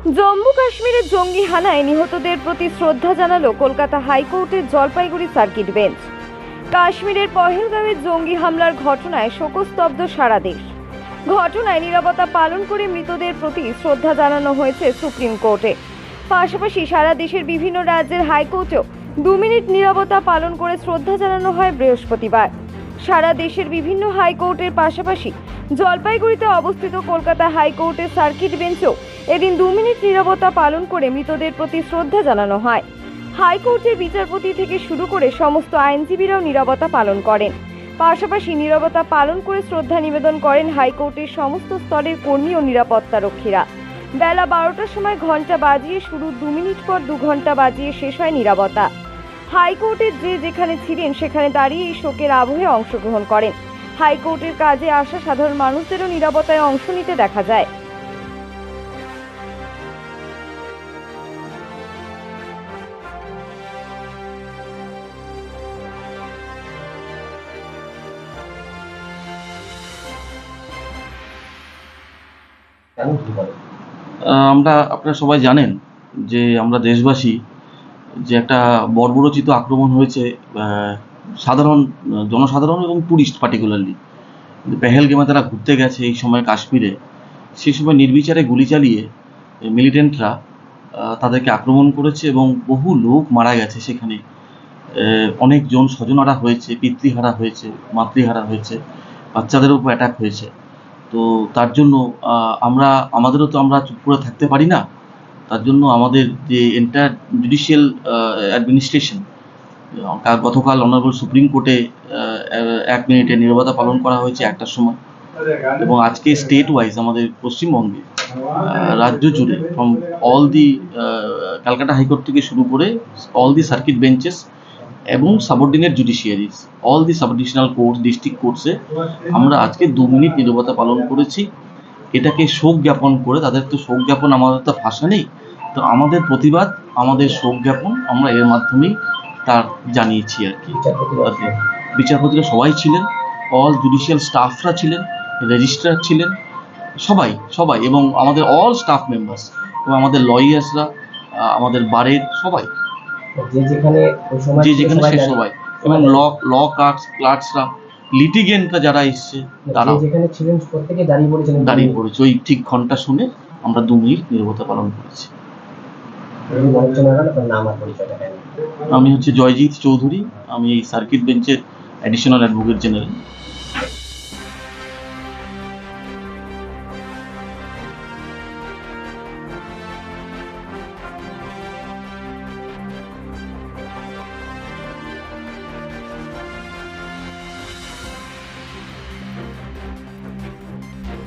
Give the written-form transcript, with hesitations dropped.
জম্মু কাশ্মীরের জঙ্গি হানায় নিহতদের প্রতি শ্রদ্ধা জানালো কলকাতা হাইকোর্টের জলপাইগুড়ি সার্কিট বেঞ্চ। কাশ্মীরের পহেলগাঁওয়ের জঙ্গি হামলার ঘটনায় শোকস্তব্ধ সারা দেশ। ঘটনায় নীরবতা পালন করে মৃতদের প্রতি শ্রদ্ধা জানানো হয়েছে সুপ্রিম কোর্টে। পাশাপাশি সারা দেশের বিভিন্ন রাজ্যের হাইকোর্টেও 2 মিনিট নীরবতা পালন করে শ্রদ্ধা জানানো হয় বৃহস্পতিবার। সারা দেশের বিভিন্ন হাইকোর্টের পাশাপাশি জলপাইগুড়িতে অবস্থিত কলকাতা হাইকোর্টের সার্কিট বেঞ্চেও এদিন 2 মিনিট নীরবতা পালন করে মৃতদের প্রতি শ্রদ্ধা জানানো হয়। হাইকোর্টের বিচারপতি থেকে শুরু করে সমস্ত আইনজীবীরাও নীরবতা পালন করেন। পাশাপাশি নীরবতা পালন করে শ্রদ্ধা নিবেদন করেন হাইকোর্টের সমস্ত স্তরের কর্মী ও নিরাপত্তারক্ষীরা। বেলা 12টার সময় ঘণ্টা বাজিয়ে শুরু, 2 মিনিট পর 2 ঘণ্টা বাজিয়ে শেষ হয় নীরবতা। হাইকোর্টের যে যেখানে ছিলেন সেখানে দাঁড়িয়ে এই শোকের আবহে অংশগ্রহণ করেন। হাইকোর্টের কাজে আসা সাধারণ মানুষদেরও নীরবতায় অংশ নিতে দেখা যায়। আপনারা সবাই জানেন যে আমরা দেশবাসী যে একটা বর্বরোচিত আক্রমণ হয়েছে জনসাধারণ এবং টুরিস্ট পার্টিকুলারলি পেহেলগামে তারা ঘুরতে গেছে এই সময় কাশ্মীরে, সেই সময় নির্বিচারে গুলি চালিয়ে মিলিটেন্টরা তাদেরকে আক্রমণ করেছে এবং বহু লোক মারা গেছে। সেখানে অনেকজন স্বজনহারা হয়েছে, পিতৃহারা হয়েছে, মাতৃহারা হয়েছে, বাচ্চাদের উপর অ্যাটাক হয়েছে। তো তার জন্য আমাদেরও তো আমরা চুপ করে থাকতে পারি না। তার জন্য আমাদের যে এন্টায়ার জুডিশিয়াল অ্যাডমিনিস্ট্রেশন গতকাল অনারেবল সুপ্রিম কোর্টে 1 মিনিটের নীরবতা পালন করা হয়েছে 1টার সময়, এবং আজকে স্টেট ওয়াইজ আমাদের পশ্চিমবঙ্গে রাজ্য জুড়ে from all the Calcutta high court থেকে শুরু করে অল দি সার্কিট বেঞ্চেস এবং subordinate judiciaries, all the subdivisional court, district কোর্টসে আমরা আজকে 2 মিনিট নীরবতা পালন করেছি। এটাকে শোক জ্ঞাপন করে, তাদের তো শোক জ্ঞাপন, আমাদের তো ভাষা নেই, তো আমাদের প্রতিবাদ, আমাদের শোক জ্ঞাপন আমরা এর মাধ্যমেই তার জানিয়েছি আর কি। বিচারপতিরা সবাই ছিলেন, অল জুডিশিয়াল স্টাফরা ছিলেন, রেজিস্ট্রার ছিলেন, সবাই এবং আমাদের অল স্টাফ মেম্বার্স এবং আমাদের লয়ার্সরা, আমাদের বারের সবাই, যে যেখানে সে সবাই, এবং ল ক্লার্কসরা, লিটিগেন্টরা যারা এসছে তারা দাঁড়িয়ে পড়েছে। ওই ঠিক ঘন্টা শুনে আমরা 2 মিনিট নীরবতা পালন করেছি। আমি হচ্ছে জয়জিৎ চৌধুরী, আমি এই সার্কিট বেঞ্চের অ্যাডিশনাল অ্যাডভোকেট জেনারেল।